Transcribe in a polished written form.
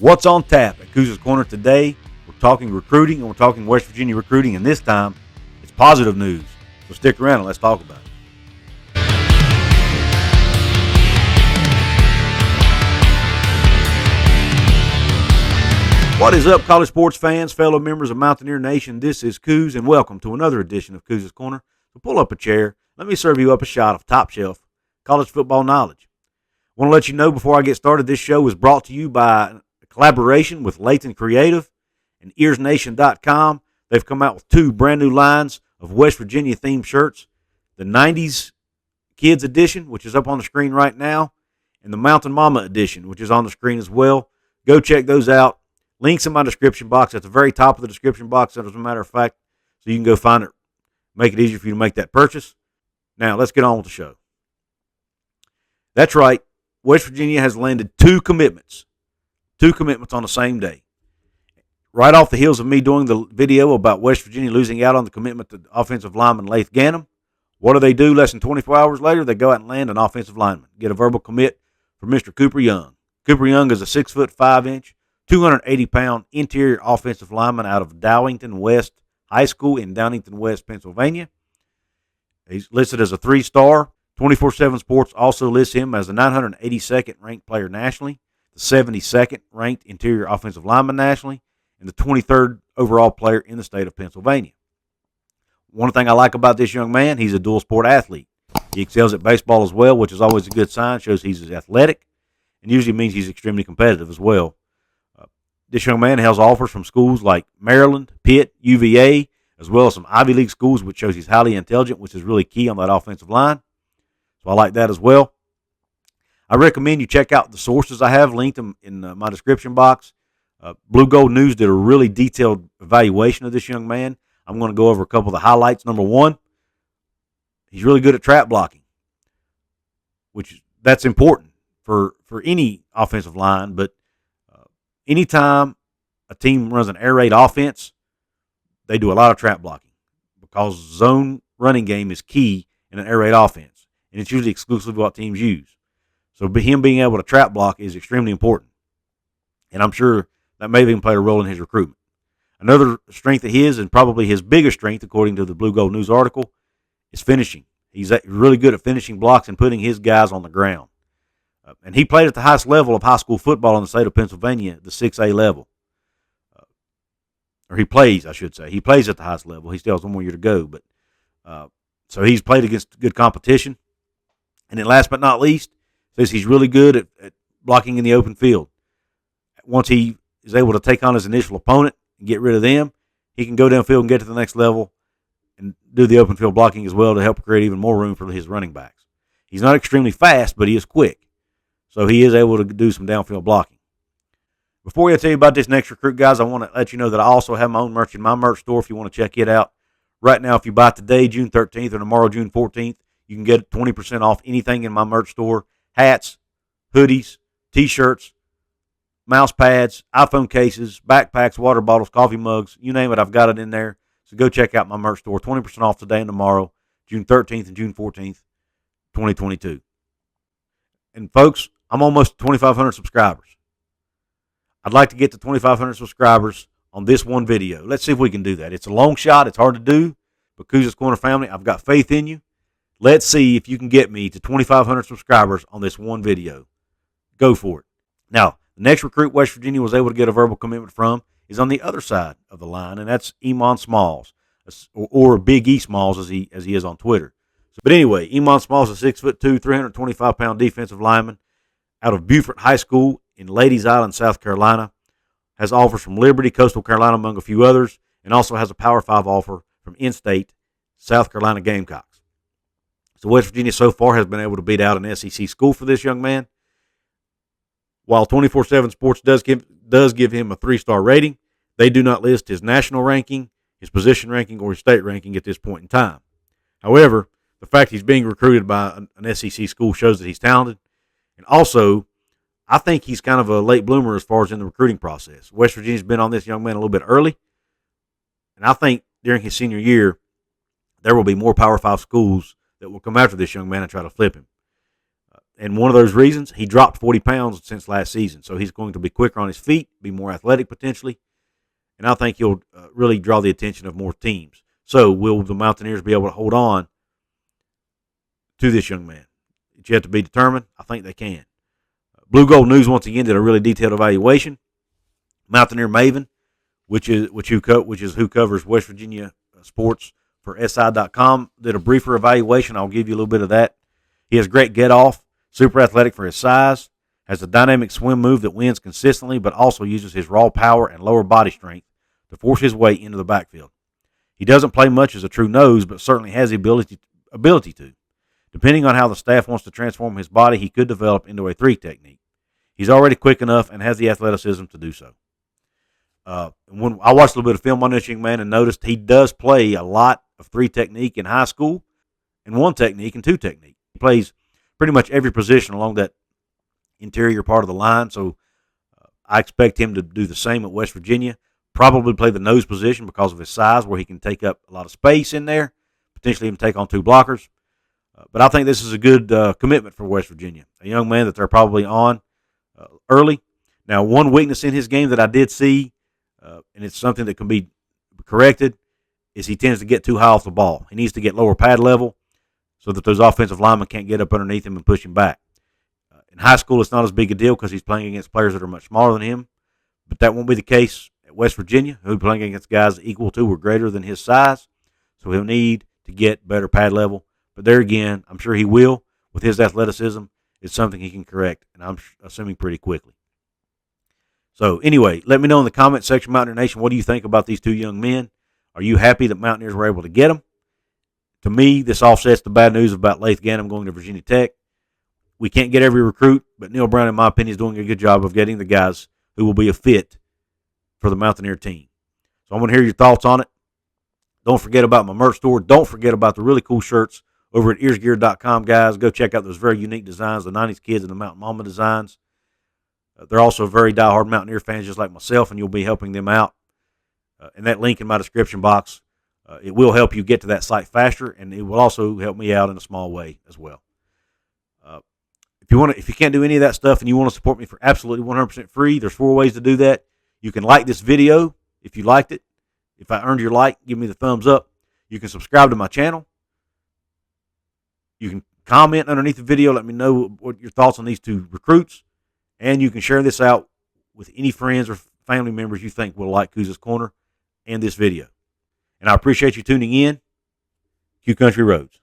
What's on tap at Couz's Corner today? We're talking recruiting, and we're talking West Virginia recruiting, and this time it's positive news. So stick around and let's talk about it. What is up, college sports fans, fellow members of Mountaineer Nation? This is Couz, and welcome to another edition of Couz's Corner. So pull up a chair. Let me serve you up a shot of top shelf college football knowledge. I want to let you know before I get started, this show is brought to you by a collaboration with Layton Creative and earsnation.com. They've come out with two brand new lines of West Virginia themed shirts. The 90s Kids edition, which is up on the screen right now, and the Mountain Mama edition, which is on the screen as well. Go check those out. Links in my description box. At the very top of the description box, as a matter of fact, so you can go find it. Make it easier for you to make that purchase. Now, let's get on with the show. That's right. West Virginia has landed two commitments on the same day. Right off the heels of me doing the video about West Virginia losing out on the commitment to offensive lineman Laith Ganem, what do? Less than 24 hours later, they go out and land an offensive lineman. Get a verbal commit for Mr. Cooper Young. Cooper Young is a 6'5", 280-pound interior offensive lineman out of Downington West High School in Downington West, Pennsylvania. He's listed as a 3-star. 24/7 Sports also lists him as the 982nd ranked player nationally, the 72nd ranked interior offensive lineman nationally, and the 23rd overall player in the state of Pennsylvania. One thing I like about this young man, he's a dual sport athlete. He excels at baseball as well, which is always a good sign, shows he's athletic, and usually means he's extremely competitive as well. This young man has offers from schools like Maryland, Pitt, UVA, as well as some Ivy League schools, which shows he's highly intelligent, which is really key on that offensive line. So I like that as well. I recommend you check out the sources I have linked in my description box. Blue Gold News did a really detailed evaluation of this young man. I'm going to go over a couple of the highlights. Number one, he's really good at trap blocking, that's important for any offensive line. But anytime a team runs an air raid offense, they do a lot of trap blocking because zone running game is key in an air raid offense. And it's usually exclusively what teams use. So him being able to trap block is extremely important. And I'm sure that may have even played a role in his recruitment. Another strength of his, and probably his biggest strength, according to the Blue Gold News article, is finishing. He's really good at finishing blocks and putting his guys on the ground. And he played at the highest level of high school football in the state of Pennsylvania, the 6A level. Or he plays, I should say. He plays at the highest level. He still has one more year to go. But so he's played against good competition. And then last but not least, says he's really good at blocking in the open field. Once he is able to take on his initial opponent and get rid of them, he can go downfield and get to the next level and do the open field blocking as well to help create even more room for his running backs. He's not extremely fast, but he is quick. So he is able to do some downfield blocking. Before I tell you about this next recruit, guys, I want to let you know that I also have my own merch in my merch store if you want to check it out. Right now, if you buy today, June 13th, or tomorrow, June 14th, you can get 20% off anything in my merch store: hats, hoodies, T-shirts, mouse pads, iPhone cases, backpacks, water bottles, coffee mugs, you name it, I've got it in there. So go check out my merch store. 20% off today and tomorrow, June 13th and June 14th, 2022. And folks, I'm almost 2,500 subscribers. I'd like to get to 2,500 subscribers on this one video. Let's see if we can do that. It's a long shot. It's hard to do. But Couz's Corner family, I've got faith in you. Let's see if you can get me to 2,500 subscribers on this one video. Go for it. Now, the next recruit West Virginia was able to get a verbal commitment from is on the other side of the line, and that's Eamon Smalls, or Big E Smalls as he is on Twitter. But anyway, Eamon Smalls is a 6'2", 325-pound defensive lineman out of Beaufort High School in Ladies Island, South Carolina. Has offers from Liberty, Coastal Carolina, among a few others, and also has a Power 5 offer from in-state South Carolina Gamecocks. So West Virginia so far has been able to beat out an SEC school for this young man. While 24/7 Sports does give him a 3-star rating, they do not list his national ranking, his position ranking, or his state ranking at this point in time. However, the fact he's being recruited by an SEC school shows that he's talented. And also, I think he's kind of a late bloomer as far as in the recruiting process. West Virginia's been on this young man a little bit early. And I think during his senior year, there will be more Power 5 schools that will come after this young man and try to flip him. And one of those reasons, he dropped 40 pounds since last season. So he's going to be quicker on his feet, be more athletic potentially. And I think he'll really draw the attention of more teams. So will the Mountaineers be able to hold on to this young man? It's yet to be determined. I think they can. Blue Gold News once again did a really detailed evaluation. Mountaineer Maven, which is who covers West Virginia sports for SI.com, did a briefer evaluation. I'll give you a little bit of that. He has great get-off, super athletic for his size, has a dynamic swim move that wins consistently, but also uses his raw power and lower body strength to force his way into the backfield. He doesn't play much as a true nose, but certainly has the ability to. Depending on how the staff wants to transform his body, he could develop into a 3 technique. He's already quick enough and has the athleticism to do so. When I watched a little bit of film on this young man and noticed he does play a lot of 3 technique in high school and 1 technique and 2 technique. He plays pretty much every position along that interior part of the line, so I expect him to do the same at West Virginia. Probably play the nose position because of his size, where he can take up a lot of space in there, potentially even take on 2 blockers. But I think this is a good commitment for West Virginia, a young man that they're probably on early. Now, one weakness in his game that I did see, and it's something that can be corrected, is he tends to get too high off the ball. He needs to get lower pad level so that those offensive linemen can't get up underneath him and push him back. In high school, it's not as big a deal because he's playing against players that are much smaller than him, but that won't be the case at West Virginia, who'll be playing against guys equal to or greater than his size, so he'll need to get better pad level. But there again, I'm sure he will. With his athleticism, it's something he can correct, and I'm assuming pretty quickly. So anyway, let me know in the comment section, Mountaineer Nation, what do you think about these 2 young men? Are you happy that Mountaineers were able to get them? To me, this offsets the bad news about Lath Gannam going to Virginia Tech. We can't get every recruit, but Neil Brown, in my opinion, is doing a good job of getting the guys who will be a fit for the Mountaineer team. So I want to hear your thoughts on it. Don't forget about my merch store. Don't forget about the really cool shirts over at earsgear.com, guys. Go check out those very unique designs, the 90s Kids and the Mountain Mama designs. They're also very diehard Mountaineer fans just like myself, and you'll be helping them out. And that link in my description box, it will help you get to that site faster, and it will also help me out in a small way as well. If you can't do any of that stuff and you want to support me for absolutely 100% free, there's 4 ways to do that. You can like this video if you liked it. If I earned your like, give me the thumbs up. You can subscribe to my channel. You can comment underneath the video. Let me know what your thoughts on these 2 recruits. And you can share this out with any friends or family members you think will like Couz's Corner and this video. And I appreciate you tuning in. Q Country Roads.